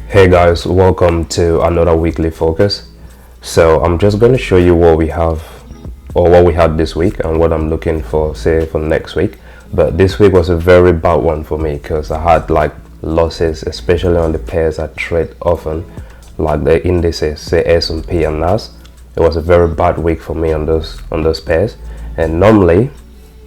Hey guys, welcome to another weekly focus. So I'm just going to show you what we have or what we had this week and what I'm looking for, say, for next week. But this week was a very bad one for me because I had like losses, especially on the pairs I trade often, like the indices, say S&P and NAS. It was a very bad week for me on those pairs. And normally,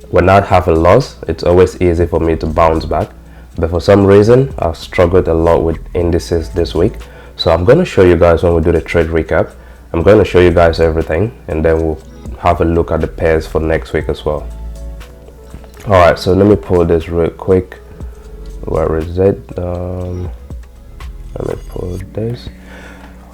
when I have a loss, it's always easy for me to bounce back. But for some reason, I've struggled a lot with indices this week. So I'm going to show you guys when we do the trade recap. I'm going to show you guys everything, and then we'll have a look at the pairs for next week as well. Alright, so let me pull this real quick. Where is it? Let me pull this.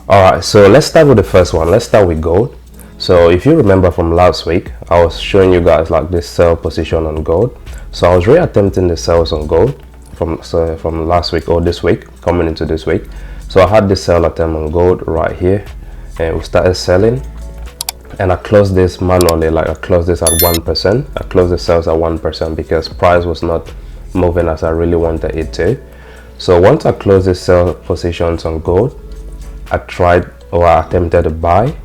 Alright, so let's start with the first one. Let's start with gold. So if you remember from last week, I was showing you guys like this sell position on gold. So I was reattempting the sales on gold from last week or this week, coming into this week. So I had this sell attempt on gold right here, and we started selling, and I closed this manually. Like I closed this at 1%. I closed the sales at 1% because price was not moving as I really wanted it to. So once I closed the sell positions on gold, I attempted to buy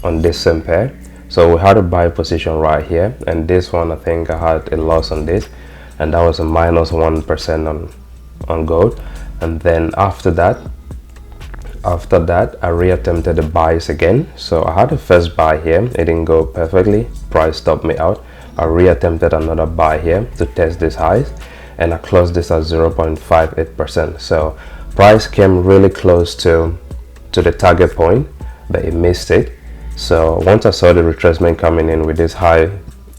on this same pair. So we had a buy position right here, and this one I think I had a loss on this, and that was a minus 1% on gold. And then after that I reattempted the buys again. So I had a first buy here, it didn't go perfectly, price stopped me out. I reattempted another buy here to test this highs, and I closed this at 0.58%. so price came really close to the target point, but it missed it. So once I saw the retracement coming in with this high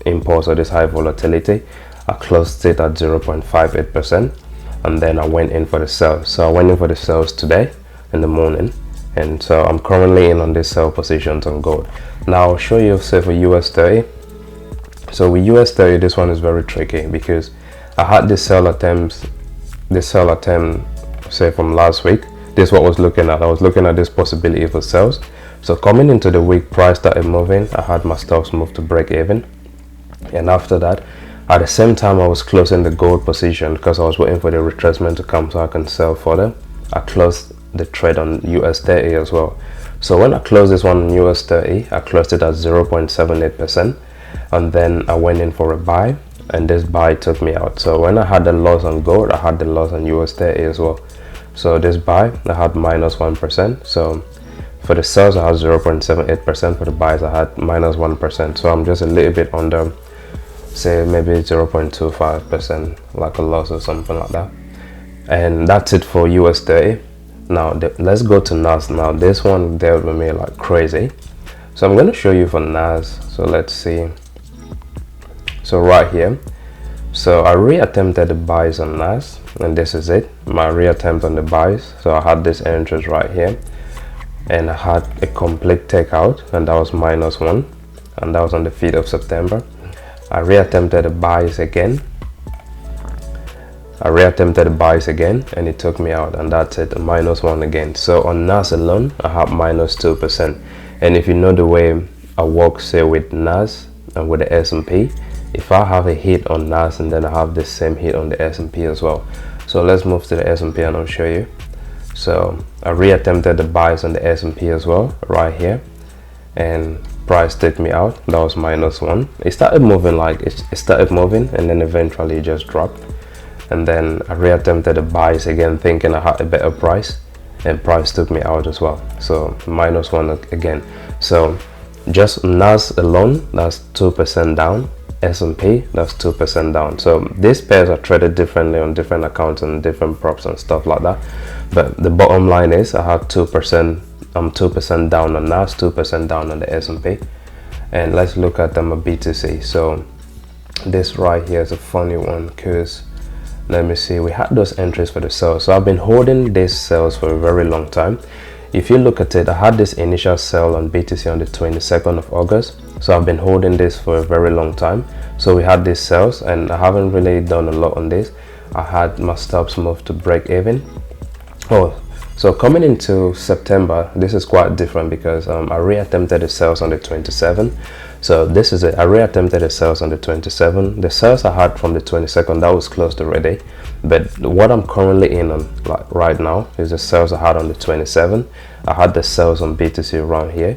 impulse or this high volatility, I closed it at 0.58%, and then I went in for the sales. So I went in for the sales today in the morning, and so I'm currently in on these sell positions on gold. Now I'll show you, say, for US30. So with US30, this one is very tricky because I had this sell attempt, say, from last week. This is what I was looking at. I was looking at this possibility for sales. So coming into the week, price started moving. I had my stops move to break even, and after that, at the same time, I was closing the gold position because I was waiting for the retracement to come so I can sell further. I closed the trade on US30 as well. So when I closed this one on US30, I closed it at 0.78%, and then I went in for a buy, and this buy took me out. So when I had the loss on gold, I had the loss on US30 as well. So this buy, I had minus 1%. So for the sales, I had 0.78%. For the buys, I had minus 1%. So I'm just a little bit under, say, maybe 0.25%, like a loss or something like that. And that's it for US30. Now let's go to NAS. Now this one dealt with me like crazy. So I'm going to show you for NAS. So let's see. So right here, so I reattempted the buys on NAS, and this is it, my reattempt on the buys. So I had this entries right here, and I had a complete takeout, and that was minus 1, and that was on the 5th of September. I reattempted the buys again. And it took me out, and that's it, minus 1 again. So on NAS alone, I have minus 2%. And if you know the way I work, say, with NAS and with the S&P, if I have a hit on NAS and then I have the same hit on the S&P as well. So let's move to the S&P and I'll show you. So I reattempted the buys on the S&P as well right here, and price took me out. That was minus 1. It started moving, and then eventually it just dropped. And then I reattempted the buys again, thinking I had a better price, and price took me out as well. So minus 1 again. So just NAS alone, that's 2% down. S&P, that's 2% down. So these pairs are traded differently on different accounts and different props and stuff like that. But the bottom line is I have 2%. I'm 2% down on NAS, 2% down on the S&P. And let's look at them a BTC. So this right here is a funny one because, let me see, we had those entries for the sales. So I've been holding these sales for a very long time. If you look at it, I had this initial sell on BTC on the 22nd of August. So I've been holding this for a very long time. So we had these sales, and I haven't really done a lot on this. I had my stops move to break even. Oh, So coming into September, this is quite different because I reattempted the sales on the 27th. So this is it. I reattempted the sales on the 27th. The sales I had from the 22nd, that was closed already. But what I'm currently in on like right now is the sales I had on the 27th. I had the sales on BTC around here,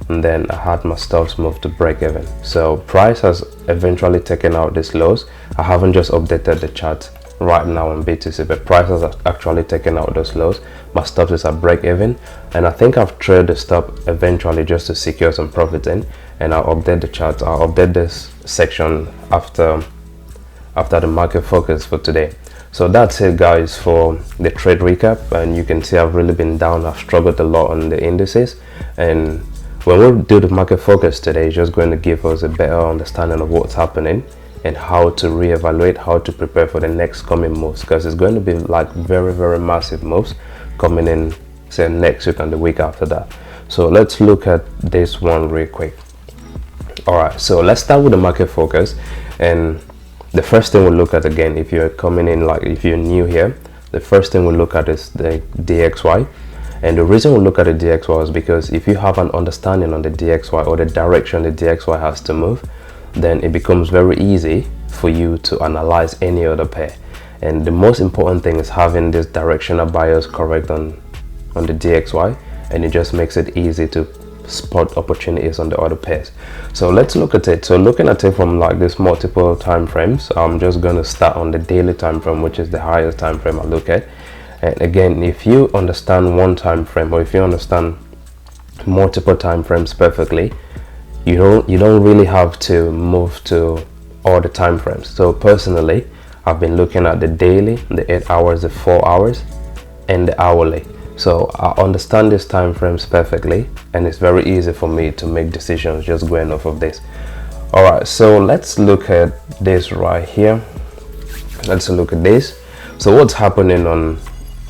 and then I had my stops move to break even. So price has eventually taken out these lows. I haven't just updated the chart right now on BTC, but price has actually taken out those lows. My stops is at break even, and I think I've traded the stop eventually just to secure some profit in, and I'll update the chart. I'll update this section after the market focus for today. So that's it guys for the trade recap, and you can see I've really been down. I've struggled a lot on the indices, and when we do the market focus today, it's just going to give us a better understanding of what's happening and how to reevaluate, how to prepare for the next coming moves, because it's going to be like very massive moves coming in, say next week and the week after that. So let's look at this one real quick. All right, so let's start with the market focus, and the first thing we'll look at, again, if you're coming in, like if you're new here, the first thing we'll look at is the DXY. And the reason we look at the DXY is because if you have an understanding on the DXY or the direction the DXY has to move, then it becomes very easy for you to analyze any other pair. And the most important thing is having this directional bias correct on the DXY, and it just makes it easy to spot opportunities on the other pairs. So let's look at it. So looking at it from like this multiple time frames, I'm just going to start on the daily time frame, which is the highest time frame I look at. And again, if you understand one time frame, or if you understand multiple time frames perfectly, you don't really have to move to all the time frames. So personally, I've been looking at the daily, the 8 hours, the 4 hours, and the hourly. So I understand these time frames perfectly, and it's very easy for me to make decisions just going off of this. All right, so let's look at this right here. Let's look at this. So what's happening on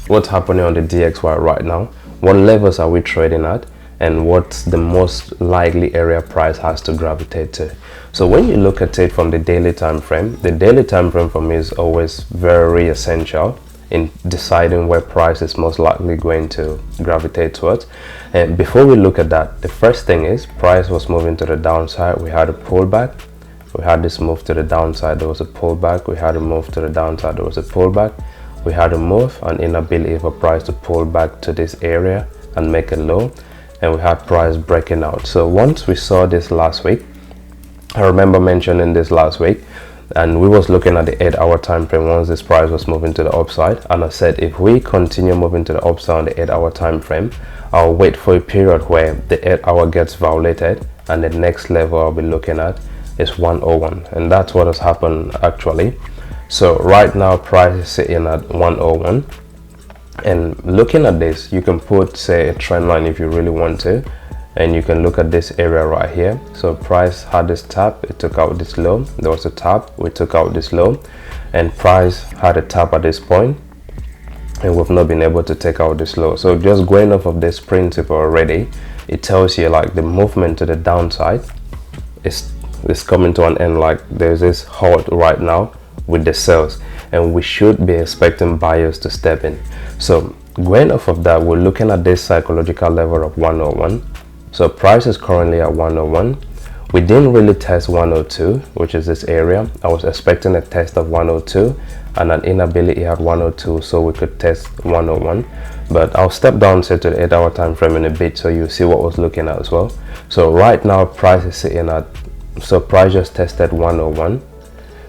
the DXY right now? What levels are we trading at, and what's the most likely area price has to gravitate to? So when you look at it from the daily time frame, the daily time frame for me is always very essential in deciding where price is most likely going to gravitate towards. And before we look at that, the first thing is price was moving to the downside. We had a pullback. We had this move to the downside. There was a pullback. We had a move to the downside. There was a pullback. We had a move, an inability for price to pull back to this area and make a low, and we had price breaking out. So once we saw this last week, I remember mentioning this last week, and we was looking at the 8 hour time frame once this price was moving to the upside, and I said if we continue moving to the upside on the 8 hour time frame, I'll wait for a period where the 8 hour gets violated, and the next level I'll be looking at is 101, and that's what has happened actually. So right now price is sitting at 101, and looking at this, you can put say a trend line if you really want to, and you can look at this area right here. So price had this tap, it took out this low, there was a tap, we took out this low, and price had a tap at this point, and we've not been able to take out this low. So just going off of this principle already, it tells you like the movement to the downside is coming to an end. Like there's this halt right now with the sales, and we should be expecting buyers to step in. So going off of that, we're looking at this psychological level of 101. So price is currently at 101. We didn't really test 102, which is this area. I was expecting a test of 102 and an inability at 102, so we could test 101. But I'll step down say to the 8 hour time frame in a bit, so you see what I was looking at as well. So right now price is sitting at, so price just tested 101.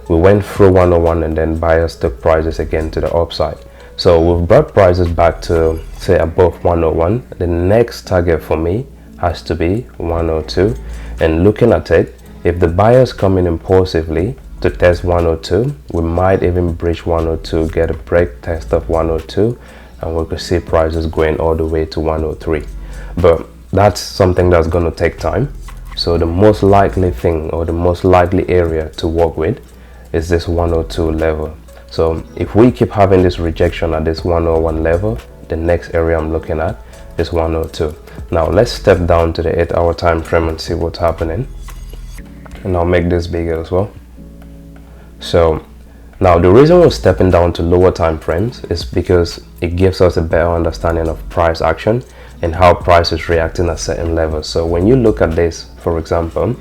We went through 101, and then buyers took prices again to the upside. So we've brought prices back to say above 101. The next target for me has to be 102, and looking at it, if the buyers come in impulsively to test 102, we might even breach 102, get a break test of 102, and we could see prices going all the way to 103. But that's something that's going to take time. So the most likely thing, or the most likely area to work with, is this 102 level. So if we keep having this rejection at this 101 level, the next area I'm looking at is 102. Now let's step down to the 8 hour time frame and see what's happening, and I'll make this bigger as well. So Now the reason we're stepping down to lower time frames is because it gives us a better understanding of price action and how price is reacting at certain levels. So when you look at this, for example,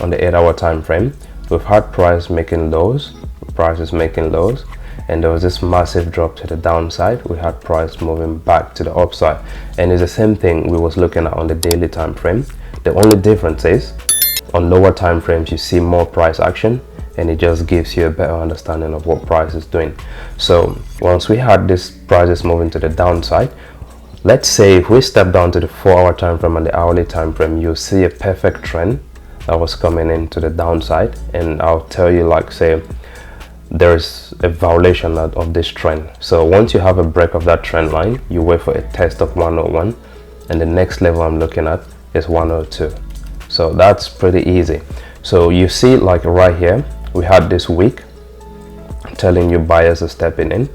on the 8-hour time frame, we've had price making lows, and there was this massive drop to the downside. We had price moving back to the upside, and it's the same thing we was looking at on the daily time frame. The only difference is on lower time frames you see more price action, and it just gives you a better understanding of what price is doing. So once we had this prices moving to the downside, let's say if we step down to the 4-hour time frame and the hourly time frame, you'll see a perfect trend that was coming into the downside, and I'll tell you, like, say there's a violation of this trend. So once you have a break of that trend line, you wait for a test of 101, and the next level I'm looking at is 102. So that's pretty easy. So you see, like right here, we had this week telling you buyers are stepping in.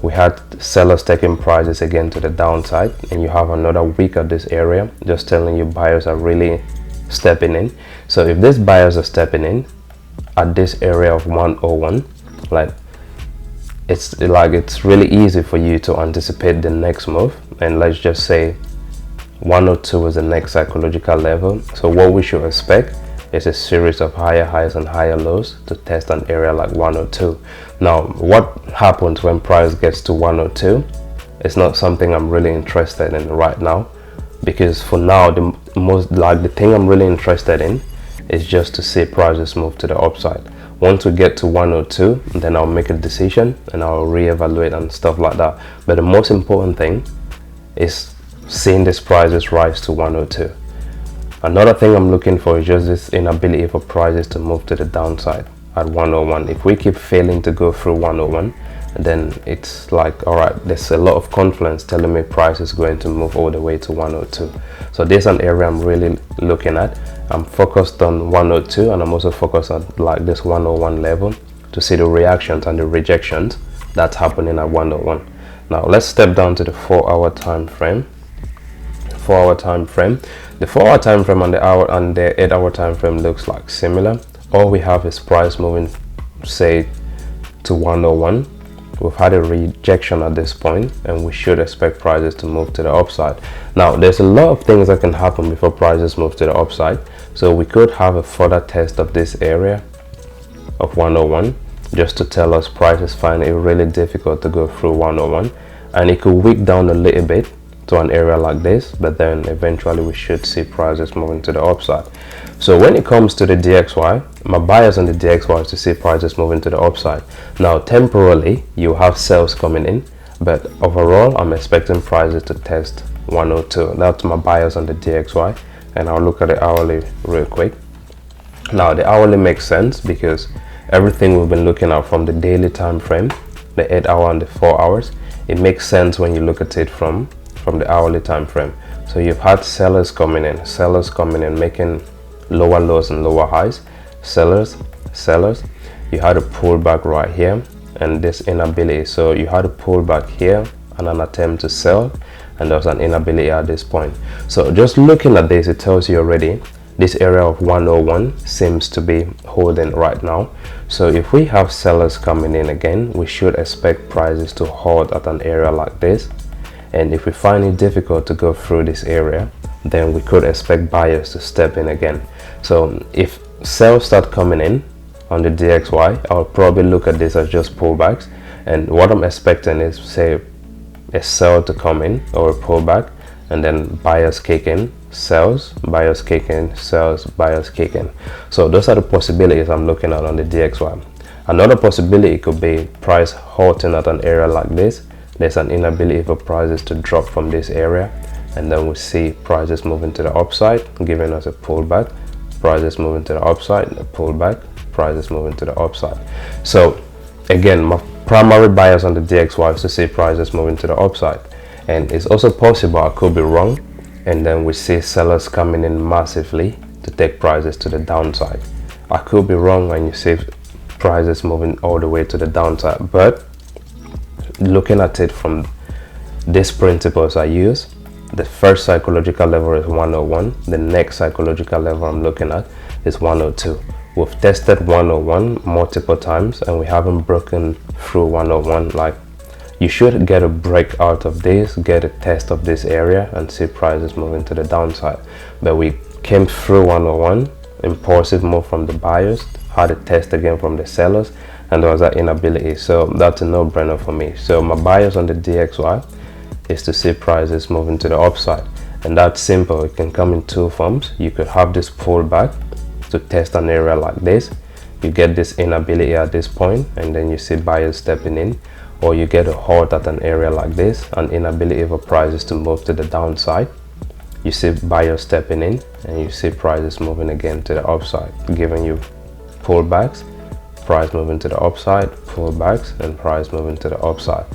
We had sellers taking prices again to the downside, and you have another week at this area just telling you buyers are really stepping in. So if these buyers are stepping in at this area of 101, it's really easy for you to anticipate the next move. And let's just say 102 is the next psychological level. So what we should expect is a series of higher highs and higher lows to test an area like 102. Now what happens when price gets to 102 is not something I'm really interested in right now, because for now the thing I'm really interested in is just to see prices move to the upside. Once we get to 102, then I'll make a decision and I'll reevaluate and stuff like that. But the most important thing is seeing these prices rise to 102. Another thing I'm looking for is just this inability for prices to move to the downside at 101. If we keep failing to go through 101, then it's like, all right, there's a lot of confidence telling me price is going to move all the way to 102. So there's an area I'm really looking at. I'm focused on 102, and I'm also focused on like this 101 level to see the reactions and the rejections that's happening at 101. Now let's step down to the 4-hour time frame. The 4-hour time frame and the hour and the 8-hour time frame looks like similar. All we have is price moving, say, to 101. We've had a rejection at this point, and we should expect prices to move to the upside. Now there's a lot of things that can happen before prices move to the upside. So we could have a further test of this area of 101 just to tell us prices find it really difficult to go through 101, and it could wick down a little bit to an area like this, but then eventually we should see prices moving to the upside. So when it comes to the DXY, my bias on the DXY is to see prices moving to the upside. Now temporarily you have sales coming in, but overall I'm expecting prices to test 102. That's my bias on the DXY, and I'll look at the hourly real quick. Now the hourly makes sense because everything we've been looking at from the daily time frame, the 8-hour and the 4 hours, it makes sense when you look at it from the hourly time frame. So you've had sellers coming in making lower lows and lower highs. Sellers, you had a pullback right here and this inability. So you had a pullback here and an attempt to sell, and there was an inability at this point. So just looking at this, it tells you already this area of 101 seems to be holding right now. So if we have sellers coming in again, we should expect prices to hold at an area like this. And if we find it difficult to go through this area, then we could expect buyers to step in again. So if sales start coming in on the DXY, I'll probably look at this as just pullbacks, and what I'm expecting is, say, a sell to come in or a pullback, and then buyers kick in, sells, buyers kick in, sells, buyers kick in. So those are the possibilities I'm looking at on the DXY. Another possibility could be price halting at an area like this. There's an inability for prices to drop from this area, and then we see prices moving to the upside, giving us a pullback, prices moving to the upside, a pullback, prices moving to the upside. So again, my primary bias on the DXY is to see prices moving to the upside, and it's also possible I could be wrong, and then we see sellers coming in massively to take prices to the downside. I could be wrong and you see prices moving all the way to the downside, but looking at it from these principles I use, the first psychological level is 101, the next psychological level I'm looking at is 102. we've tested 101 multiple times and we haven't broken through 101. Like, you should get a break out of this, get a test of this area and see prices moving to the downside. But we came through 101, impulsive move from the buyers, had a test again from the sellers, and there was that inability. So that's a no-brainer for me. So my bias on the DXY is to see prices moving to the upside, and that's simple. It can come in two forms. You could have this pullback to test an area like this, you get this inability at this point, and then you see buyers stepping in, or you get a halt at an area like this, an inability for prices to move to the downside, you see buyers stepping in, and you see prices moving again to the upside, giving you pullbacks, price moving to the upside, pullbacks, and price moving to the upside.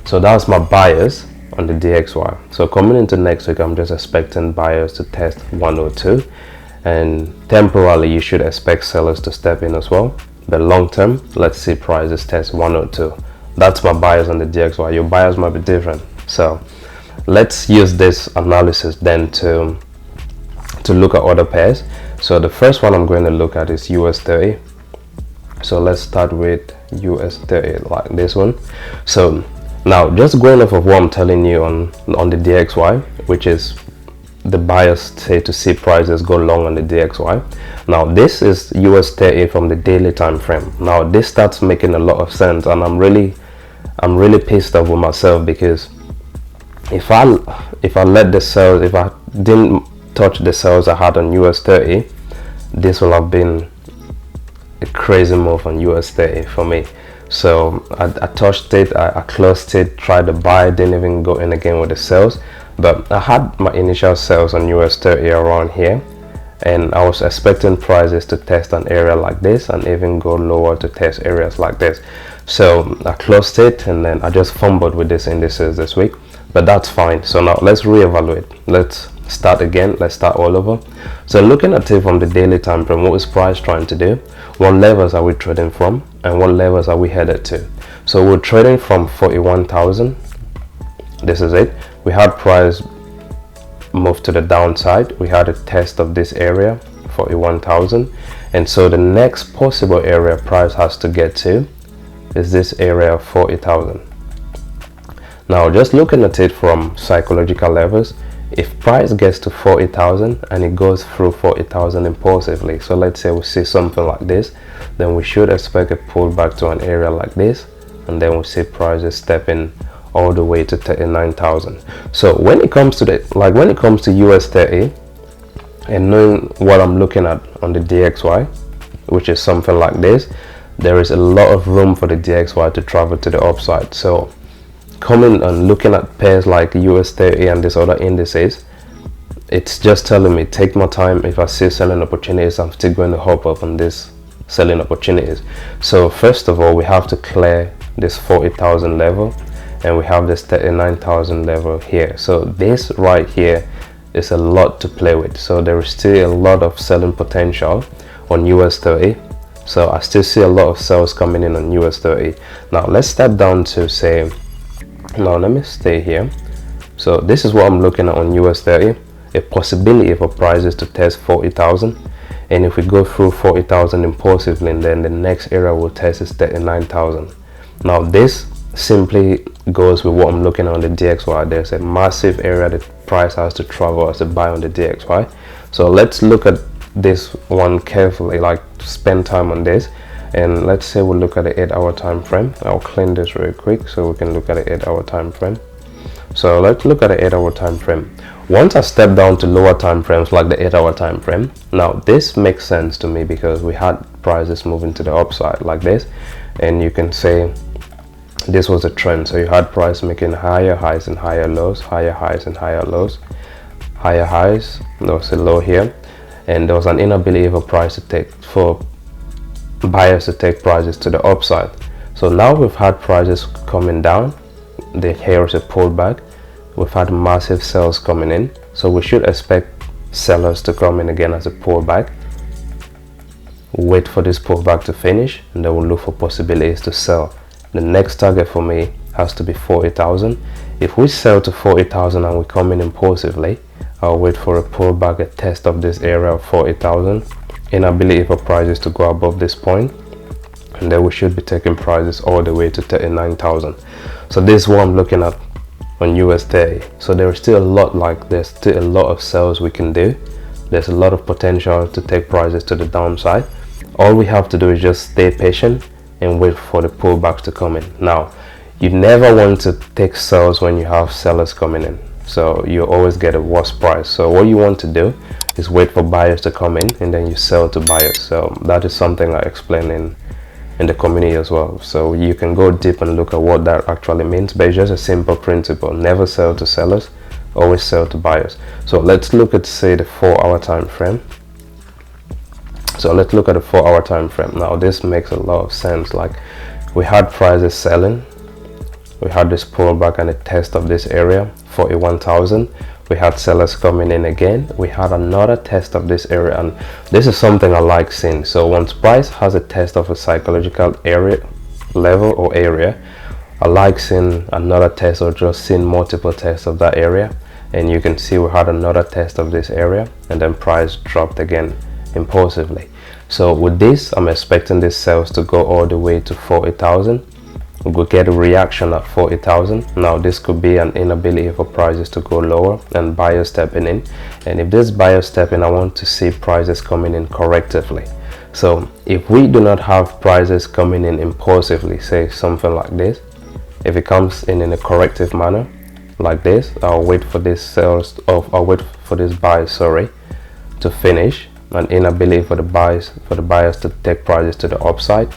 So that's my bias on the DXY. So coming into next week, I'm just expecting buyers to test 102, and temporarily you should expect sellers to step in as well. But long term, let's see prices test 102. That's my bias on the DXY. Your bias might be different. So let's use this analysis then to look at other pairs. So the first one I'm going to look at is US30. So let's start with US30, like this one. So now, just going off of what I'm telling you on the DXY, which is the buyers say to see prices go long on the DXY. Now this is US30 from the daily time frame. Now this starts making a lot of sense, and I'm really pissed off with myself, because if I let the sales, if I didn't touch the sales I had on US30, this will have been a crazy move on US30 for me. So I touched it, I closed it, tried to buy, didn't even go in again with the sales. But I had my initial sales on US30 around here, and I was expecting prices to test an area like this and even go lower to test areas like this. So I closed it, and then I just fumbled with these indices this week, but that's fine. So now let's reevaluate. Let's start again. Let's start all over. So looking at it from the daily time frame, what is price trying to do? What levels are we trading from, and what levels are we headed to? So we're trading from 41,000. This is it. We had price move to the downside. We had a test of this area, 41,000, and so the next possible area price has to get to is this area of 40,000. Now, just looking at it from psychological levels, if price gets to 40,000 and it goes through 40,000 impulsively, so let's say we see something like this, then we should expect a pullback to an area like this, and then we see prices stepping all the way to 39,000. So when it comes to when it comes to US30, and knowing what I'm looking at on the DXY, which is something like this, there is a lot of room for the DXY to travel to the upside. So coming and looking at pairs like US30 and these other indices, it's just telling me take my time. If I see selling opportunities, I'm still going to hop up on this selling opportunities. So first of all, we have to clear this 40,000 level, and we have this 39,000 level here. So this right here is a lot to play with. So there is still a lot of selling potential on US30. So I still see a lot of sales coming in on US30. Now let's step down to say, now let me stay here. So this is what I'm looking at on US30, a possibility for prices to test 40,000. And if we go through 40,000 impulsively, then the next area we'll test is 39,000. Now this simply goes with what I'm looking at on the DXY. There's a massive area that price has to travel as a buy on the DXY. So let's look at this one carefully, like spend time on this, and let's say we'll look at the 8-hour time frame. I'll clean this real quick so we can look at the 8-hour time frame. So let's look at the 8-hour time frame. Once I step down to lower time frames like the 8-hour time frame, now this makes sense to me because we had prices moving to the upside like this, and you can say this was a trend. So you had price making higher highs and higher lows, higher highs and higher lows, higher highs. There was a low here, and there was an inability for buyers to take prices to the upside. So now we've had prices coming down. Here is a pullback. We've had massive sales coming in, so we should expect sellers to come in again as a pullback, wait for this pullback to finish, and then we'll look for possibilities to sell. The next target for me has to be 40,000. If we sell to 40,000 and we come in impulsively, I'll wait for a pullback, a test of this area of 40,000, inability for prices to go above this point, and then we should be taking prices all the way to 39,000. So this is what I'm looking at on US30. So there's still a lot, there's still a lot of sales we can do. There's a lot of potential to take prices to the downside. All we have to do is just stay patient and wait for the pullbacks to come in. Now, you never want to take sales when you have sellers coming in, so you always get a worse price. So what you want to do is wait for buyers to come in, and then you sell to buyers. So that is something I explain in the community as well, so you can go deep and look at what that actually means. But it's just a simple principle: never sell to sellers, always sell to buyers. So let's look at, say, the 4-hour time frame. So let's look at the 4-hour time frame. Now this makes a lot of sense. Like, we had prices selling, we had this pullback and a test of this area, 41,000. We had sellers coming in again, we had another test of this area, and this is something I like seeing. So once price has a test of a psychological area level or area, I like seeing another test, or just seeing multiple tests of that area. And you can see we had another test of this area, and then price dropped again impulsively. So with this, I'm expecting this sales to go all the way to 40,000. We'll get a reaction at 40,000. Now this could be an inability for prices to go lower and buyers stepping in. And if this buyer step in, I want to see prices coming in correctively. So if we do not have prices coming in impulsively, say something like this, if it comes in a corrective manner like this, I'll wait for this sales of, I'll wait for this buy, to finish. An inability for the buyers to take prices to the upside.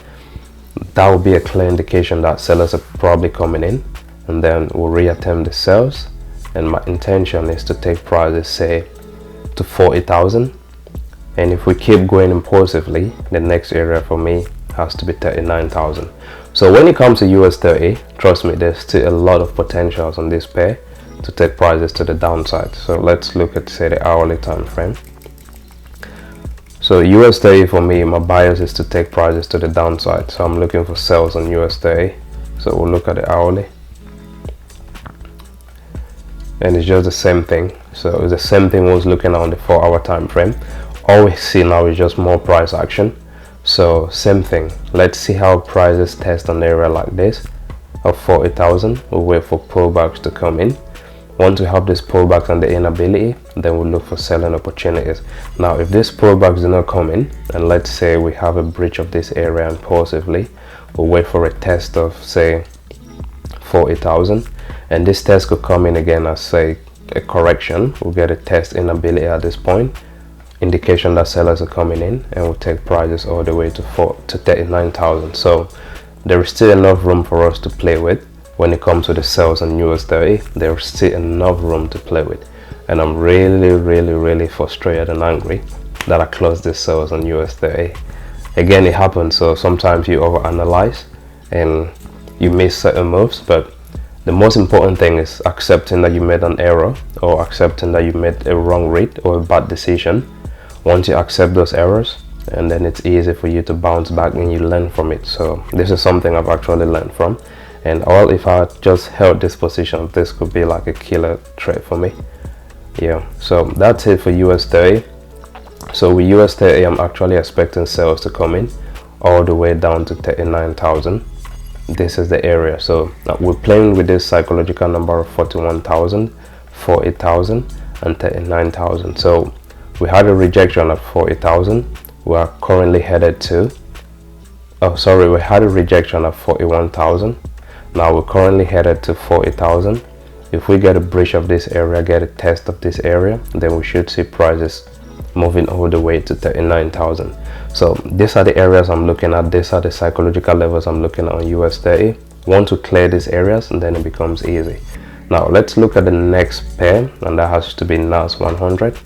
That will be a clear indication that sellers are probably coming in, and then we'll reattempt the sales. And my intention is to take prices, say, to 40,000. And if we keep going impulsively, the next area for me has to be 39,000. So when it comes to US30, trust me, there's still a lot of potentials on this pair to take prices to the downside. So let's look at, say, the hourly time frame. So US30 for me, my bias is to take prices to the downside. So I'm looking for sales on US30. So we'll look at the hourly. And it's just the same thing. So it's the same thing we was looking at on the 4-hour time frame. All we see now is just more price action. So same thing. Let's see how prices test an area like this of 40,000. We'll wait for pullbacks to come in. Once we have this pullback and the inability, then we'll look for selling opportunities. Now, if this pullback do not come in, and let's say we have a breach of this area impulsively, we'll wait for a test of, say, 40,000, and this test could come in again as, say, a correction. We'll get a test inability at this point, indication that sellers are coming in, and we'll take prices all the way to 39,000. So there is still enough room for us to play with. When it comes to the sales on US30, there's still enough room to play with, and I'm really frustrated and angry that I closed this sales on US30. Again, it happens. So sometimes you overanalyze and you miss certain moves, but the most important thing is accepting that you made an error, or accepting that you made a wrong read or a bad decision. Once you accept those errors, and then it's easy for you to bounce back and you learn from it. So this is something I've actually learned from. And all, if I just held this position, this could be like a killer trade for me. Yeah, so that's it for US30. So with US30, I'm actually expecting sales to come in all the way down to 39,000. This is the area. So we're playing with this psychological number of 41,000, 40,000, and 39,000. So we had a rejection at 40,000. We are currently headed to, we had a rejection at 41,000. Now we're currently headed to 40,000. If we get a breach of this area, get a test of this area, then we should see prices moving all the way to 39,000. So these are the areas I'm looking at. These are the psychological levels I'm looking at on US30. Once we clear these areas, and then it becomes easy. Now let's look at the next pair, and that has to be NAS100.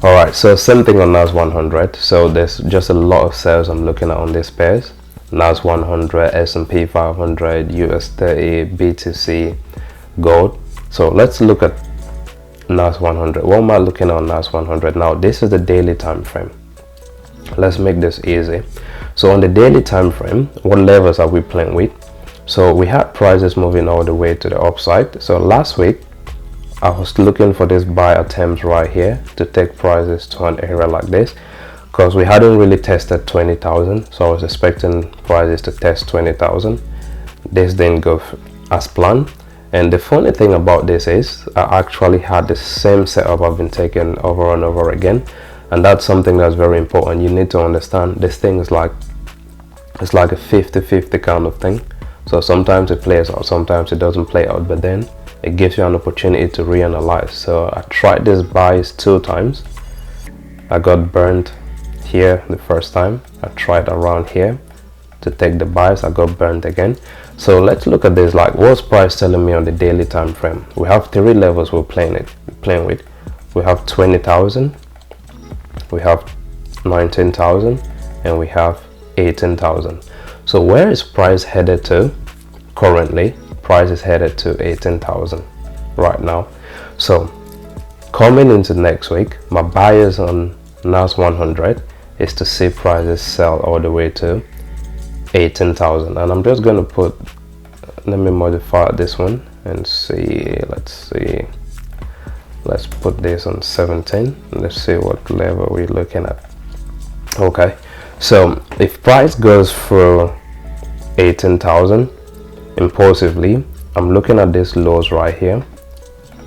Alright, so same thing on NAS100. So there's just a lot of sales I'm looking at on these pairs. NAS100, S&P500, US30, BTC, gold. So let's look at NAS100. What am I looking at on NAS100? Now this is the daily time frame. Let's make this easy. So on the daily time frame, what levels are we playing with? So we had prices moving all the way to the upside. So last week I was looking for this buy attempts right here to take prices to an area like this, because we hadn't really tested 20,000, so I was expecting prices to test 20,000. This didn't go as planned, and the funny thing about this is I actually had the same setup I've been taking over and over again, and that's something that's very important. You need to understand this thing is like, it's like a 50-50 kind of thing. So sometimes it plays out, sometimes it doesn't play out, but then it gives you an opportunity to reanalyze. So I tried this buys 2 times. I got burned here the first time. I tried around here to take the buys. I got burned again. So let's look at this. Like, what's price telling me on the daily time frame? We have 3 levels we're playing with. We have 20,000, we have 19,000, and we have 18,000. So where is price headed to? Currently price is headed to 18,000 right now. So coming into next week, my bias on NAS100 is to see prices sell all the way to 18,000, and I'm just going to put, let me modify this one and see. Let's put this on 17. Let's see what level we're looking at. Okay, so if price goes through 18,000 impulsively, I'm looking at these lows right here.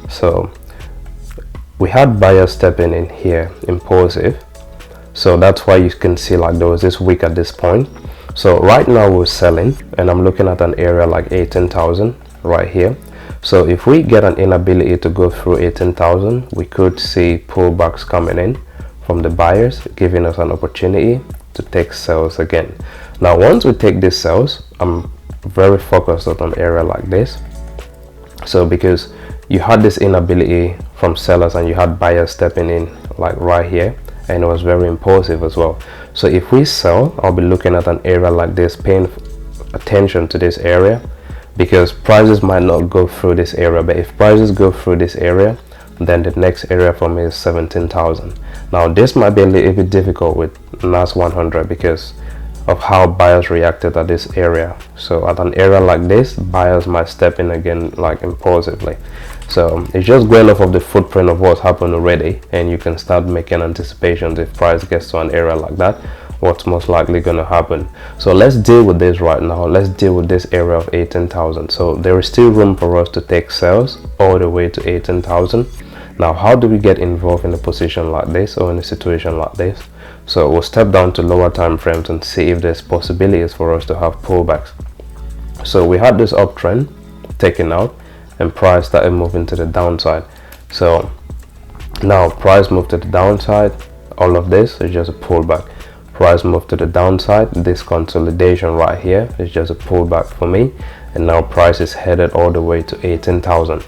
So we had buyers stepping in here impulsive, so that's why you can see like there was this wick at this point. So right now we're selling, and I'm looking at an area like 18,000 right here. So if we get an inability to go through 18,000, we could see pullbacks coming in from the buyers, giving us an opportunity to take sales again. Now once we take these sales, I'm very focused on an area like this. So because you had this inability from sellers and you had buyers stepping in like right here, and it was very impulsive as well. So if we sell, I'll be looking at an area like this, paying attention to this area, because prices might not go through this area, but if prices go through this area, then the next area for me is 17,000. Now this might be a little bit difficult with NAS100 because of how buyers reacted at this area. So at an area like this, buyers might step in again like impulsively. So it's just going off of the footprint of what's happened already, and you can start making anticipations. If price gets to an area like that, what's most likely going to happen. So let's deal with this right now. Let's deal with this area of 18,000. So there is still room for us to take sales all the way to 18,000. Now how do we get involved in a position like this or in a situation like this? So we'll step down to lower time frames and see if there's possibilities for us to have pullbacks. So we had this uptrend taken out, and price started moving to the downside. So now price moved to the downside. All of this is just a pullback. Price moved to the downside. This consolidation right here is just a pullback for me, and now price is headed all the way to 18,000.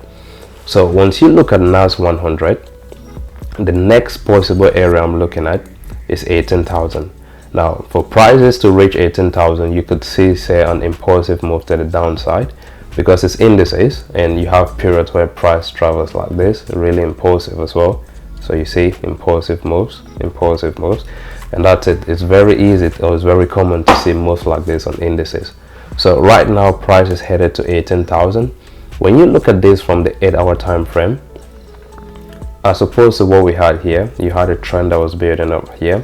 So once you look at NAS100, the next possible area I'm looking at is 18,000. Now for prices to reach 18,000, you could see, say, an impulsive move to the downside, because it's indices and you have periods where price travels like this, really impulsive as well. So you see impulsive moves, and that's it. It's very easy, or it's very common to see moves like this on indices. So right now price is headed to 18,000. When you look at this from the 8-hour time frame, as opposed to what we had here, you had a trend that was building up here.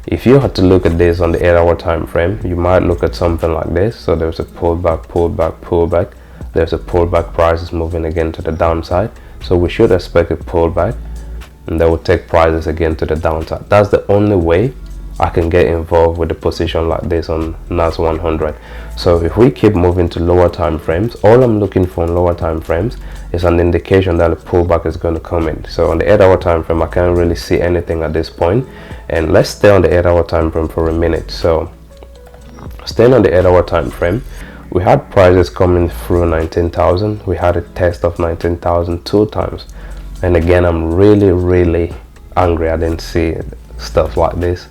If you had to look at this on the 8-hour time frame, you might look at something like this. So there's a pullback, there's a pullback, price is moving again to the downside. So we should expect a pullback, and that will take prices again to the downside. That's the only way I can get involved with a position like this on NAS100. So if we keep moving to lower time frames, all I'm looking for in lower time frames is an indication that a pullback is going to come in. So on the 8-hour time frame, I can't really see anything at this point, and let's stay on the 8-hour time frame for a minute. So staying on the 8-hour time frame, we had prices coming through 19,000. We had a test of 19,000 2 times, and again I'm really angry I didn't see stuff like this,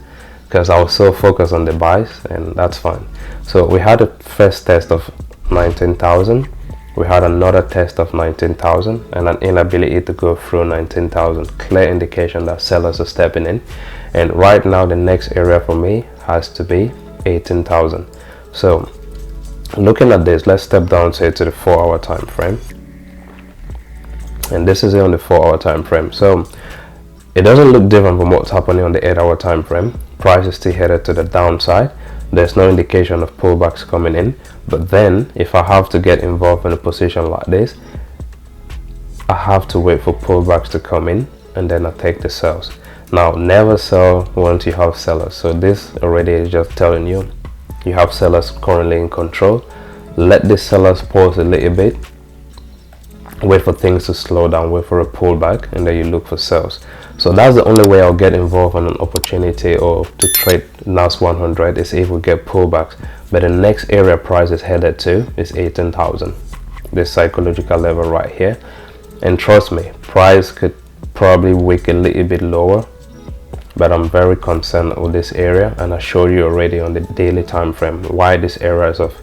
because I was so focused on the buys, and that's fine. So we had a first test of 19,000, we had another test of 19,000, and an inability to go through 19,000. Clear indication that sellers are stepping in, and right now the next area for me has to be 18,000. So looking at this, let's step down, say, to the 4-hour time frame. and this is on the 4-hour time frame. So it doesn't look different from what's happening on the 8-hour time frame. Price is still headed to the downside. There's no indication of pullbacks coming in. But then if I have to get involved in a position like this, I have to wait for pullbacks to come in, and then I take the sells. Now, never sell once you have sellers. So this already is just telling you have sellers currently in control. Let the sellers pause a little bit, wait for things to slow down, wait for a pullback, and then you look for sells. So that's the only way I'll get involved in an opportunity or to trade NAS100 is if we get pullbacks. But the next area price is headed to is 18,000, this psychological level right here. And trust me, price could probably wick a little bit lower, but I'm very concerned with this area, and I showed you already on the daily time frame why this area is of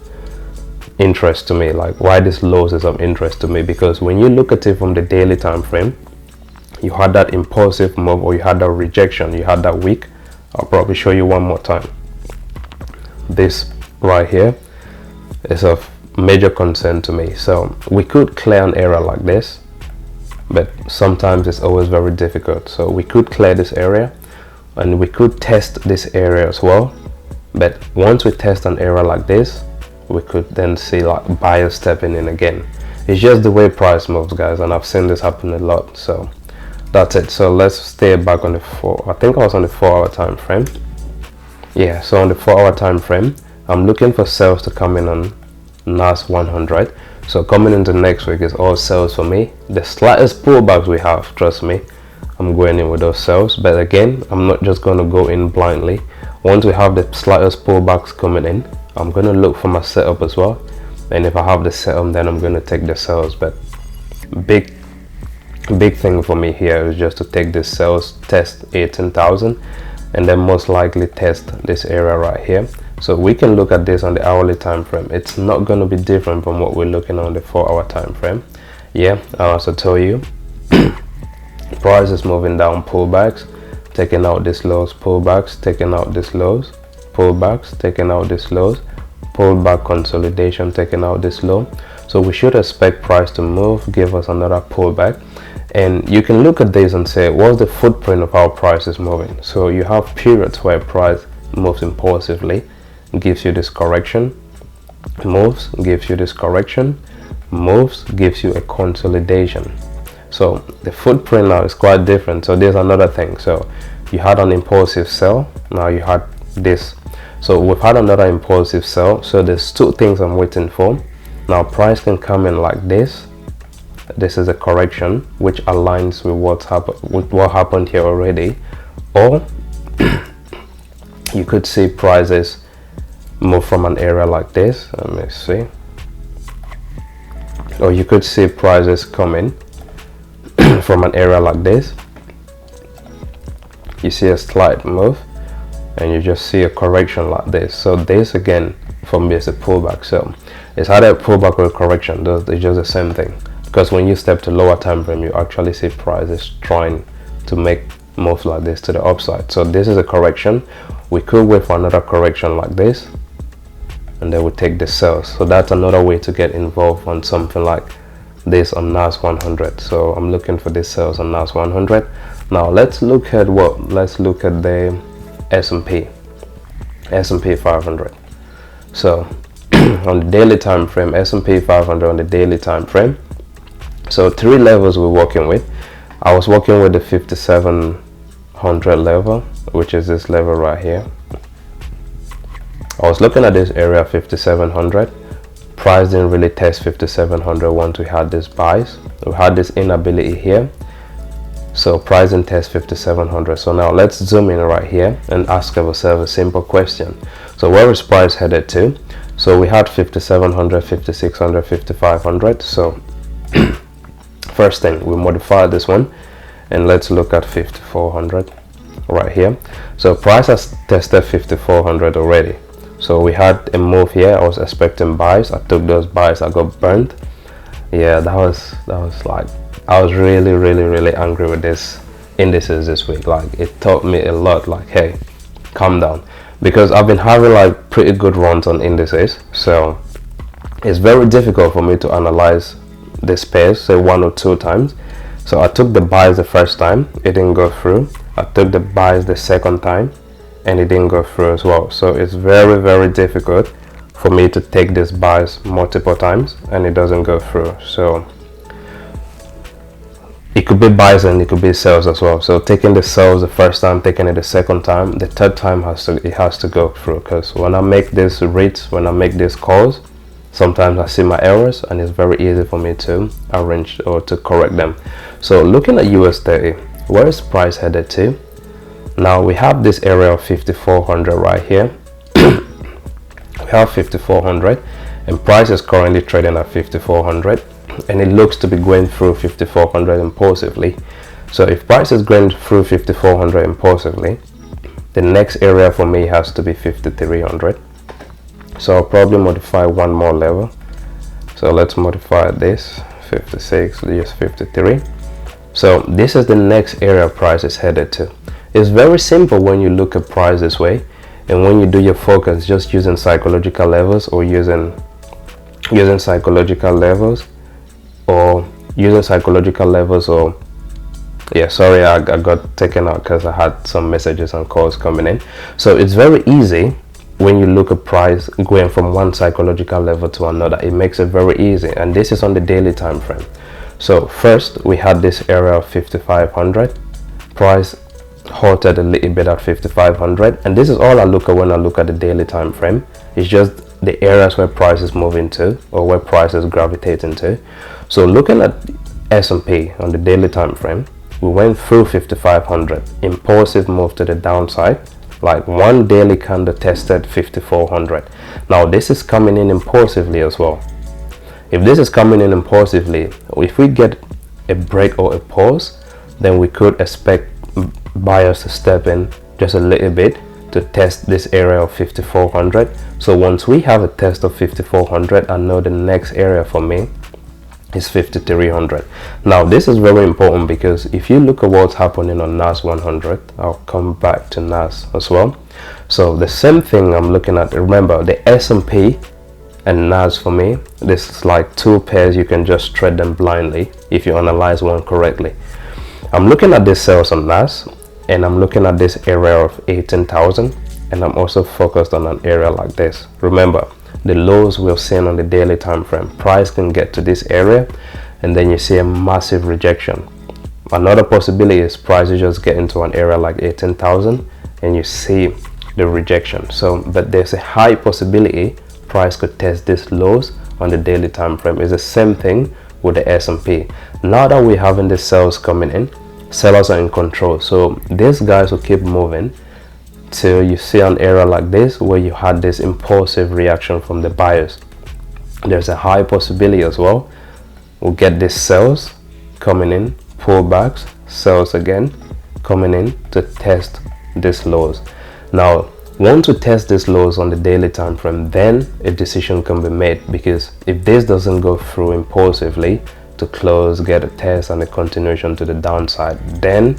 interest to me, like why this lows is of interest to me. Because when you look at it from the daily time frame, you had that impulsive move, or you had that rejection, you had that wick. I'll probably show you one more time. This right here is of major concern to me. So we could clear an area like this, but sometimes it's always very difficult. So we could clear this area, and we could test this area as well. But once we test an area like this, we could then see like buyers stepping in again. It's just the way price moves, guys, and I've seen this happen a lot. So that's it. So let's stay back on the I think I was on the 4-hour time frame. Yeah, so on the 4-hour time frame, I'm looking for sales to come in on NAS100. So coming into next week is all sales for me. The slightest pullbacks we have, trust me, I'm going in with those sales. But again, I'm not just going to go in blindly. Once we have the slightest pullbacks coming in, I'm going to look for my setup as well. And if I have the setup, then I'm going to take the sales. But big thing for me here is just to take this sales, test 18,000, and then most likely test this area right here. So we can look at this on the hourly time frame. It's not going to be different from what we're looking on the 4-hour time frame. Yeah, I also told you price is moving down, pullbacks, taking out this lows, pullbacks, taking out this lows, pullbacks, taking out this lows, pullback consolidation, taking out this low. So we should expect price to move, give us another pullback. And you can look at this and say, what's the footprint of how price is moving? So you have periods where price moves impulsively, gives you this correction, moves, gives you this correction, moves, gives you a consolidation. So the footprint now is quite different. So there's another thing. So you had an impulsive sell, now you had this. So we've had another impulsive sell. So there's two things I'm waiting for. Now price can come in like this. This is a correction which aligns with what happened here already, or you could see prices move from an area like this. Let me see. Or you could see prices coming from an area like this. You see a slight move, and you just see a correction like this. So this again for me is a pullback. So it's either a pullback or a correction. It's just the same thing. Because when you step to lower time frame, you actually see prices trying to make moves like this to the upside. So this is a correction. We could wait for another correction like this, and then we take the sells. So that's another way to get involved on something like this on NAS100. So I'm looking for this sells on NAS100. Now let's look at the S&P 500. So on the daily time frame, S&P 500 on the daily time frame. So three levels we're working with. I was working with the 5700 level, which is this level right here. I was looking at this area 5700. Price didn't really test 5700 once we had this buys. We had this inability here. So price didn't test 5700. So now let's zoom in right here and ask ourselves a simple question. So where is price headed to? So we had 5700, 5600, 5500. So first thing, we modify this one, and let's look at 5400 right here. So price has tested 5400 already. So we had a move here. I was expecting buys. I took those buys. I got burnt. Yeah, that was like, I was really angry with this indices this week. Like, it taught me a lot. Like, hey, calm down, because I've been having like pretty good runs on indices. So it's very difficult for me to analyze this pairs, say 1 or 2 times, So I took the buys the first time, it didn't go through. I took the buys the second time and it didn't go through as well. So it's very difficult for me to take this buys multiple times and it doesn't go through. So it could be buys and it could be sells as well. So taking the sells the first time, taking it the second time, the third time it has to go through, because when I make these reads, when I make these calls, sometimes I see my errors and it's very easy for me to arrange or to correct them. So looking at US30, where is price headed to? Now we have this area of 5400 right here. We have 5400 and price is currently trading at 5400. And it looks to be going through 5400 impulsively. So if price is going through 5400 impulsively, the next area for me has to be 5300. So I'll probably modify one more level. So let's modify this 56, just 53. So this is the next area price is headed to. It's very simple when you look at price this way, and when you do your focus just using psychological levels or using psychological levels yeah, sorry, I got taken out because I had some messages and calls coming in. So it's very easy when you look at price going from one psychological level to another. It makes it very easy, and this is on the daily time frame. So first we had this area of 5500, price halted a little bit at 5500, and this is all I look at when I look at the daily time frame. It's just the areas where price is moving to or where price is gravitating to. So looking at S&P on the daily time frame, we went through 5500, impulsive move to the downside, like one daily candle tested 5400. Now this is coming in impulsively as well. If this is coming in impulsively, if we get a break or a pause, then we could expect buyers to step in just a little bit to test this area of 5400. So once we have a test of 5400, I know the next area for me is 5300. Now this is very important, because if you look at what's happening on NAS100, I'll come back to NAS as well. So the same thing I'm looking at, remember the S&P and NAS, for me this is like two pairs. You can just trade them blindly if you analyze one correctly. I'm looking at this sales on NAS, and I'm looking at this area of 18,000, and I'm also focused on an area like this. Remember the lows we've seen on the daily time frame, price can get to this area and then you see a massive rejection. Another possibility is price is just get into an area like 18,000 and you see the rejection. So but there's a high possibility price could test this lows on the daily time frame. It's the same thing with the S&P. Now that we're having the sales coming in, sellers are in control, so these guys will keep moving till you see an area like this where you had this impulsive reaction from the buyers. There's a high possibility as well we'll get this sales coming in, pullbacks, sales again coming in to test these lows. Now once we test these lows on the daily time frame, then a decision can be made, because if this doesn't go through impulsively to close, get a test and a continuation to the downside, then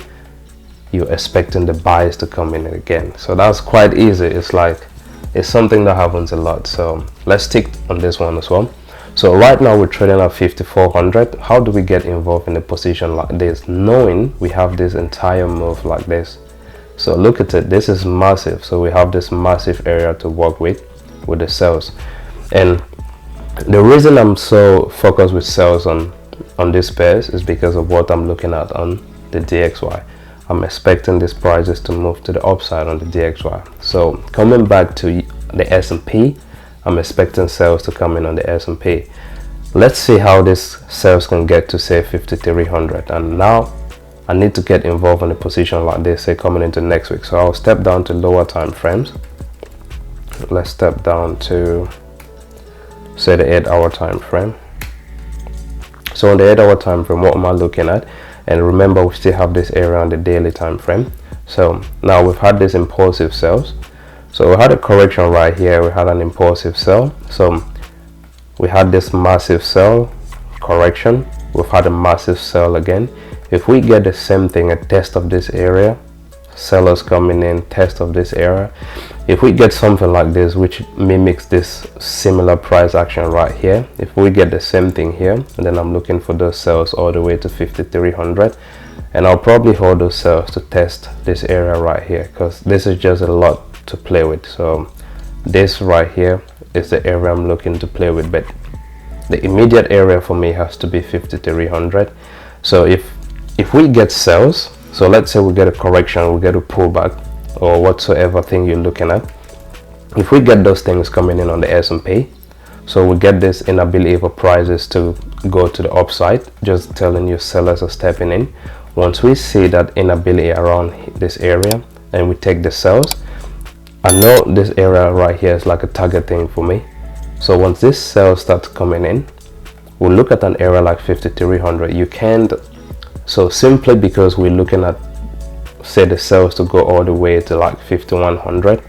you're expecting the buys to come in again. So that's quite easy. It's something that happens a lot. So let's stick on this one as well. So right now we're trading at 5400. How do we get involved in a position like this, knowing we have this entire move like this? So look at it, this is massive. So we have this massive area to work with the sales, and the reason I'm so focused with sales on this pairs is because of what I'm looking at on the DXY. I'm expecting these prices to move to the upside on the DXY. So coming back to the S&P, I'm expecting sales to come in on the S&P. Let's see how this sales can get to say 5300, and now I need to get involved in a position like this, say coming into next week. So I'll step down to lower time frames. Let's step down to say the 8-hour time frame. So on the 8-hour time frame, what am I looking at? And remember, we still have this area on the daily time frame. So now we've had this impulsive sales. So we had a correction right here. We had an impulsive sell. So we had this massive sell correction. We've had a massive sell again. If we get the same thing, a test of this area, sellers coming in, test of this area, if we get something like this which mimics this similar price action right here, if we get the same thing here, and then I'm looking for those sales all the way to 5300, and I'll probably hold those sales to test this area right here, because this is just a lot to play with. So this right here is the area I'm looking to play with, but the immediate area for me has to be 5300. So if we get sales, so let's say we get a correction, we get a pullback, or whatsoever thing you're looking at, if we get those things coming in on the S&P, so we get this inability for prices to go to the upside, just telling you sellers are stepping in. Once we see that inability around this area and we take the sells, I know this area right here is like a target thing for me. So once this sell starts coming in, we'll look at an area like 5300. You can't, so simply because we're looking at, say, the sales to go all the way to like 5100,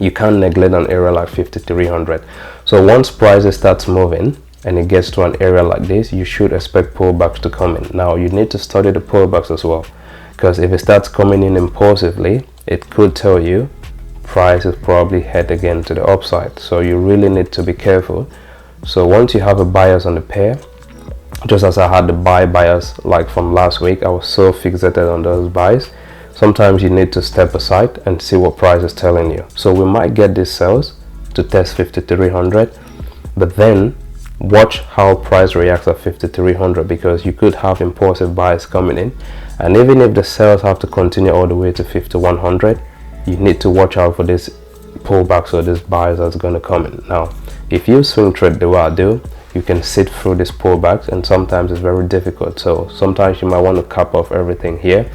you can't neglect an area like 5300. So once prices starts moving and it gets to an area like this, you should expect pullbacks to come in. Now you need to study the pullbacks as well, because if it starts coming in impulsively, it could tell you price is probably head again to the upside. So you really need to be careful. So once you have a bias on the pair, just as I had the buy bias like from last week, I was so fixated on those buys. Sometimes you need to step aside and see what price is telling you. So we might get these sales to test 5300, but then watch how price reacts at 5300, because you could have impulsive buys coming in, and even if the sales have to continue all the way to 5100, you need to watch out for this pullbacks or this buys that's going to come in. Now if you swing trade the way I do, you can sit through these pullbacks, and sometimes it's very difficult. So sometimes you might want to cap off everything here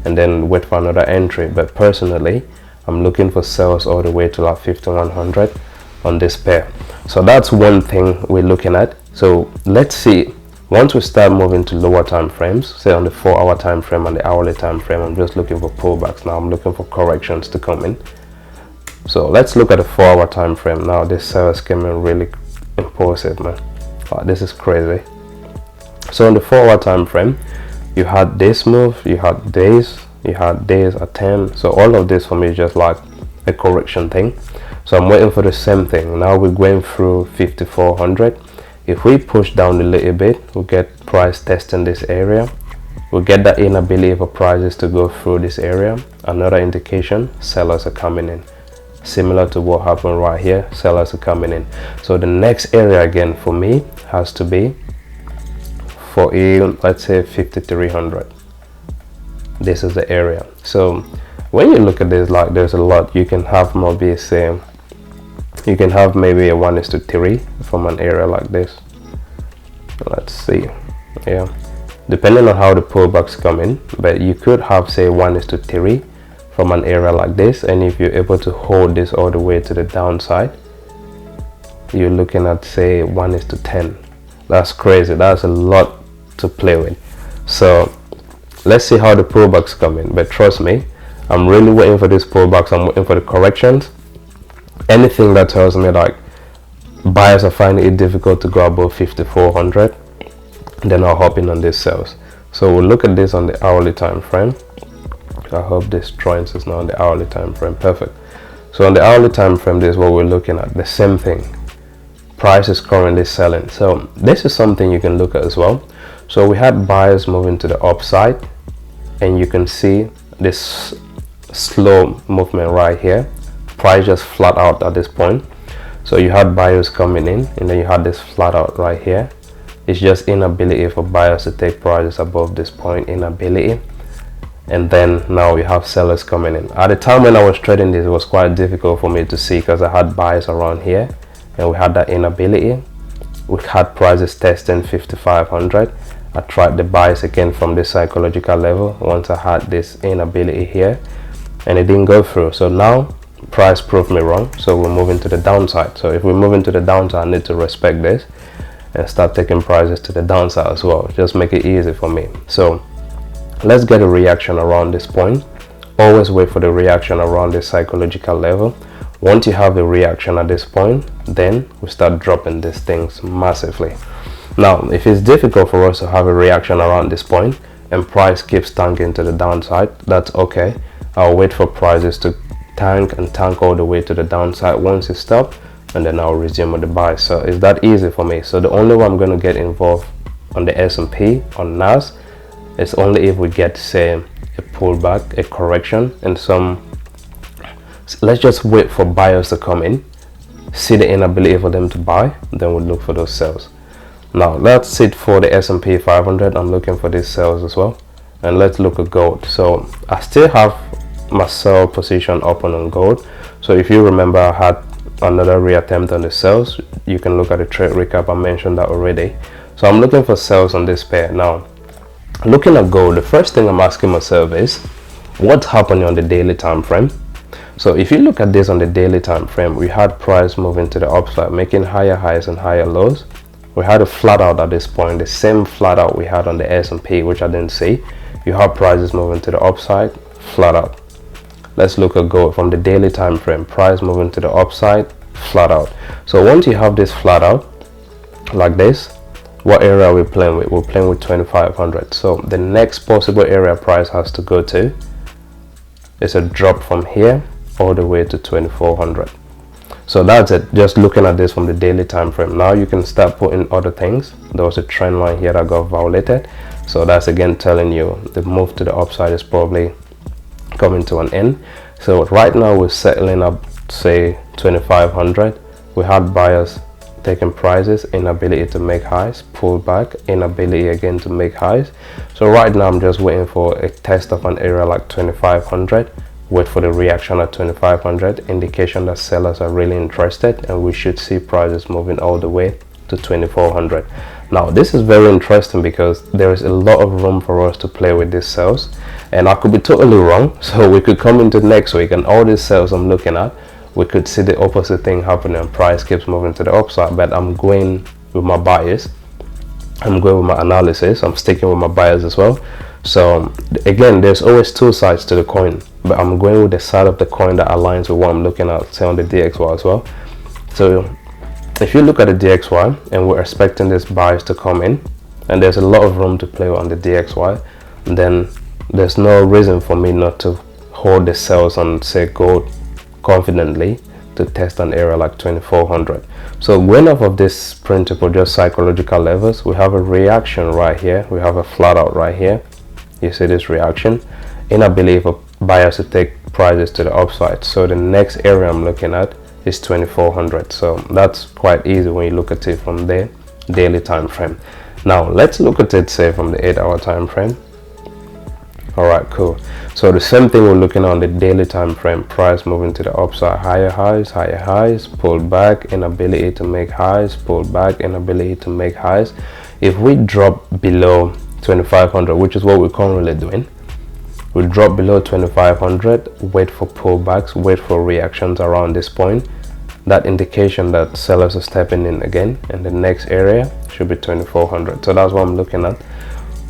and then wait for another entry. But personally, I'm looking for sales all the way to like 5100 on this pair. So that's one thing we're looking at. So let's see, once we start moving to lower time frames, say on the 4-hour time frame and the hourly time frame, I'm just looking for pullbacks. Now I'm looking for corrections to come in. So let's look at the 4-hour time frame. Now this sales came in really impulsive, man. This is crazy. So on the 4-hour time frame, you had this move, you had days at 10. So all of this for me is just like a correction thing. So I'm waiting for the same thing. Now we're going through 5400. If we push down a little bit, we'll get price testing this area. We'll get that inability for prices to go through this area. Another indication, sellers are coming in. Similar to what happened right here, sellers are coming in. So the next area again for me has to be for let's say 5300. This is the area. So when you look at this, like there's a lot you can have, maybe say you can have maybe a 1:3 from an area like this. Let's see, yeah, depending on how the pullbacks come in, but you could have say 1:3 from an area like this, and if you're able to hold this all the way to the downside, you're looking at say 1:10. That's crazy. That's a lot to play with. So let's see how the pullbacks come in, but trust me, I'm really waiting for these pullbacks. I'm waiting for the corrections. Anything that tells me like buyers are finding it difficult to go above 5400, then I'll hop in on these sales. So we'll look at this on the hourly time frame. I hope this joins us now on the hourly time frame. Perfect. So on the hourly time frame, this is what we're looking at. The same thing. Price is currently selling. So this is something you can look at as well. So we had buyers moving to the upside, and you can see this slow movement right here. Price just flat out at this point. So you had buyers coming in, and then you had this flat out right here. It's just inability for buyers to take prices above this point, inability. And then now you have sellers coming in. At the time when I was trading this, it was quite difficult for me to see because I had buyers around here and we had that inability. We had prices testing 5500. I tried the buys again from this psychological level once I had this inability here, and it didn't go through. So now price proved me wrong, so we're moving to the downside. So if we're moving to the downside, I need to respect this and start taking prices to the downside as well. Just make it easy for me. So let's get a reaction around this point. Always wait for the reaction around this psychological level. Once you have a reaction at this point, then we start dropping these things massively. Now if it's difficult for us to have a reaction around this point and price keeps tanking to the downside, that's okay. I'll wait for prices to tank and tank all the way to the downside once it stops, and then I'll resume with the buy. So it's that easy for me. So the only way I'm going to get involved on the S&P, on NAS, is only if we get, say, a pullback, a correction, and some, let's just wait for buyers to come in, see the inability for them to buy, then we'll look for those sells. Now that's it for the S&P 500. I'm looking for these sells as well. And let's look at gold. So I still have my sell position open on gold. So if you remember, I had another reattempt on the sells. You can look at the trade recap. I mentioned that already. So I'm looking for sells on this pair. Now, looking at gold, the first thing I'm asking myself is, what's happening on the daily time frame? So if you look at this on the daily time frame, we had price moving to the upside, making higher highs and higher lows. We had a flat out at this point, the same flat out we had on the S&P, which I didn't see. You have prices moving to the upside, flat out. Let's look at gold from the daily time frame. Price moving to the upside, flat out. So once you have this flat out like this, what area are we playing with? We're playing with 2500. So the next possible area price has to go to is a drop from here all the way to 2400. So that's it, just looking at this from the daily time frame. Now you can start putting other things. There was a trend line here that got violated, so that's again telling you the move to the upside is probably coming to an end. So right now we're settling up, say 2500. We had buyers taking prices, inability to make highs, pull back, inability again to make highs. So right now I'm just waiting for a test of an area like 2500. Wait for the reaction at 2500, indication that sellers are really interested, and we should see prices moving all the way to 2400. Now this is very interesting because there is a lot of room for us to play with these sells, and I could be totally wrong. So we could come into next week and all these sells I'm looking at, we could see the opposite thing happening and price keeps moving to the upside. But I'm going with my bias, I'm going with my analysis, I'm sticking with my bias as well. So again, there's always two sides to the coin, but I'm going with the side of the coin that aligns with what I'm looking at, say on the DXY as well. So if you look at the DXY and we're expecting this bias to come in, and there's a lot of room to play on the DXY, then there's no reason for me not to hold the sells on, say, gold confidently to test an area like 2400. So going off of this principle, just psychological levels, we have a reaction right here, we have a flat out right here. You see this reaction, inability for buyers to take prices to the upside. So the next area I'm looking at is 2400. So that's quite easy when you look at it from the daily time frame. Now let's look at it, say, from the 8-hour time frame. All right, cool. So the same thing we're looking on the daily time frame, price moving to the upside, higher highs, pull back, inability to make highs, pull back, inability to make highs. If we drop below 2500, which is what we're currently doing, we drop below 2500, wait for pullbacks, wait for reactions around this point, that indication that sellers are stepping in again, and the next area should be 2400. So that's what I'm looking at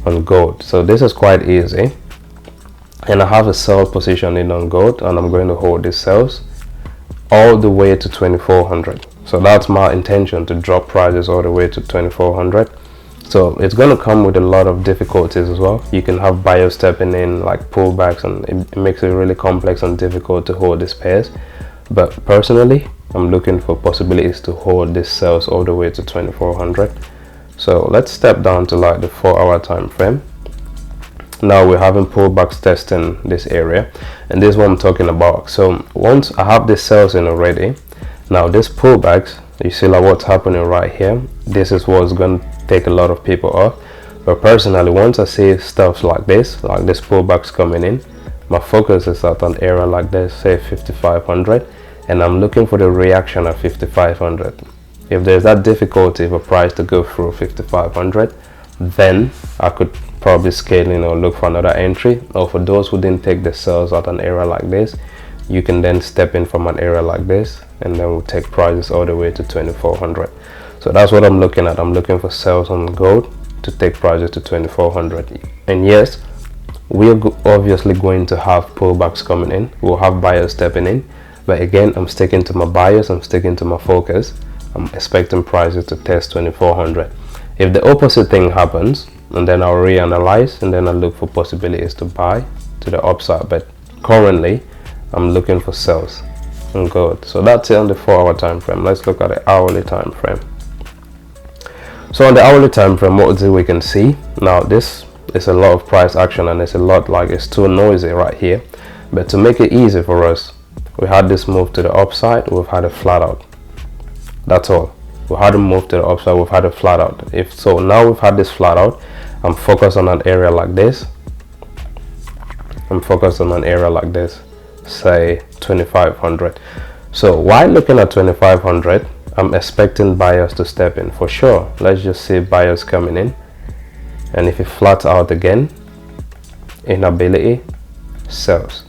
on gold. So this is quite easy, and I have a sell position in on gold, and I'm going to hold these sells all the way to 2400. So that's my intention, to drop prices all the way to 2400. So it's going to come with a lot of difficulties as well. You can have buyers stepping in, like pullbacks, and it makes it really complex and difficult to hold these pairs. But personally, I'm looking for possibilities to hold these sells all the way to 2400. So let's step down to like the 4-hour time frame. Now we're having pullbacks testing this area, and this is what I'm talking about. So once I have the sells in already, now this pullbacks, you see like what's happening right here, this is what's going to take a lot of people off. But personally, once I see stuff like this pullbacks coming in, my focus is at an area like this, say 5500, and I'm looking for the reaction at 5500. If there's that difficulty for price to go through 5500, then I could probably scale in or look for another entry. Or for those who didn't take the sells at an area like this, you can then step in from an area like this, and then we'll take prices all the way to 2400. So that's what I'm looking at. I'm looking for sells on gold to take prices to 2400. And yes, we're obviously going to have pullbacks coming in. We'll have buyers stepping in, but again, I'm sticking to my bias, I'm sticking to my focus. I'm expecting prices to test 2400. If the opposite thing happens, and then I'll reanalyze, and then I'll look for possibilities to buy to the upside. But currently, I'm looking for sales on gold. So that's it on the 4-hour time frame. Let's look at the hourly time frame. So on the hourly time frame, what we can see now, this is a lot of price action, and it's a lot, like, it's too noisy right here. But to make it easy for us, we had this move to the upside, we've had a flat out. That's all. We had a move to the upside, we've had a flat out. If so, now we've had this flat out, I'm focused on an area like this. I'm focused on an area like this, say 2500. So while looking at 2500, I'm expecting buyers to step in for sure. Let's just see buyers coming in, and if it flats out again, inability, sells.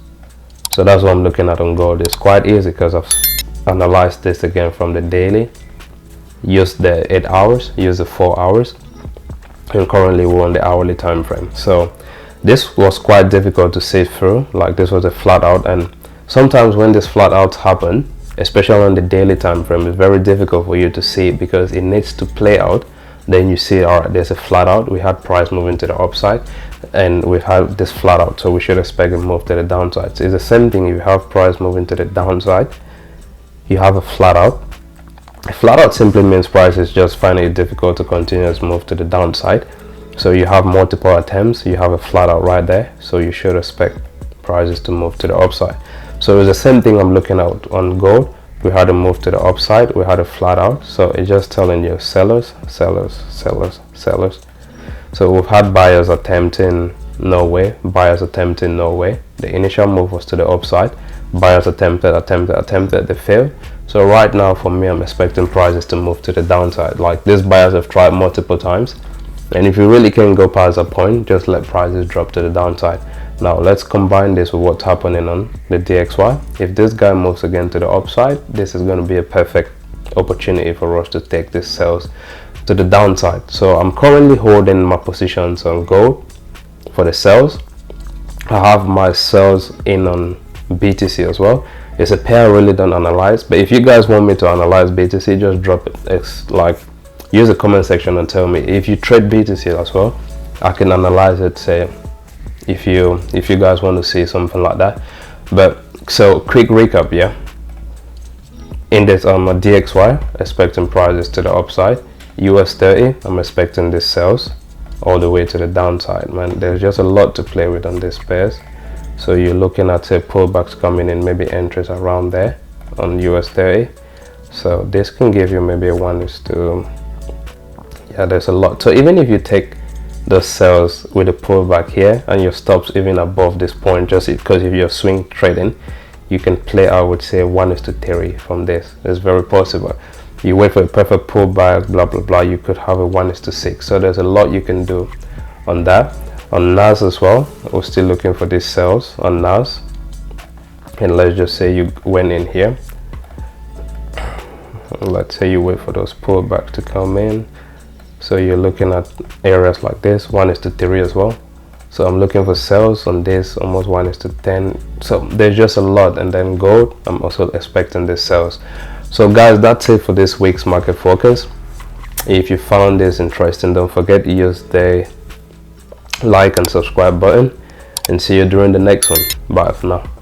So that's what I'm looking at on gold. It's quite easy because I've analyzed this again from the daily, use the 8 hours, use the 4 hours, and currently we're on the hourly time frame. So this was quite difficult to see through, like this was a flat out, and sometimes when this flat outs happen, especially on the daily time frame, it's very difficult for you to see it because it needs to play out. Then you see, all right, there's a flat out, we had price moving to the upside, and we've had this flat out, so we should expect a move to the downside. So it's the same thing. If you have price moving to the downside, you have a flat out. A flat out simply means price is just finding it difficult to continuously move to the downside. So you have multiple attempts, you have a flat out right there, so you should expect prices to move to the upside. So it's the same thing I'm looking at on gold. We had a move to the upside, we had a flat out, so it's just telling you sellers, sellers, sellers, sellers. So we've had buyers attempting, no way, buyers attempting, no way. The initial move was to the upside, buyers attempted, they failed. So right now for me, I'm expecting prices to move to the downside. Like, these buyers have tried multiple times, and if you really can't go past a point, just let prices drop to the downside. Now let's combine this with what's happening on the DXY. If this guy moves again to the upside, this is going to be a perfect opportunity for us to take this sales to the downside. So I'm currently holding my positions on gold for the sales. I have my sales in on BTC as well. It's a pair I really don't analyze, but if you guys want me to analyze BTC, just drop it. It's like, use the comment section and tell me. If you trade BTC as well, I can analyze it, say, if you guys want to see something like that. But so quick recap, yeah, in this DXY, expecting prices to the upside. US30, I'm expecting this sells all the way to the downside. Man, there's just a lot to play with on this pairs. So you're looking at, say, pullbacks coming in, maybe entries around there on US30. So this can give you maybe a 1:, yeah, there's a lot. So even if you take the sells with a pullback here and your stops even above this point, just because if you're swing trading, you can play out with, say, 1:3 from this. It's very possible. You wait for a perfect pullback, blah blah blah, you could have a 1:6. So there's a lot you can do on that. On NAS as well, we're still looking for these sells on NAS, and let's just say you went in here, let's say you wait for those pullbacks to come in. So you're looking at areas like this, 1:3 as well. So I'm looking for sells on this, almost 1:10. So there's just a lot. And then gold, I'm also expecting this sells. So guys, that's it for this week's market focus. If you found this interesting, don't forget to use the like and subscribe button, and see you during the next one. Bye for now.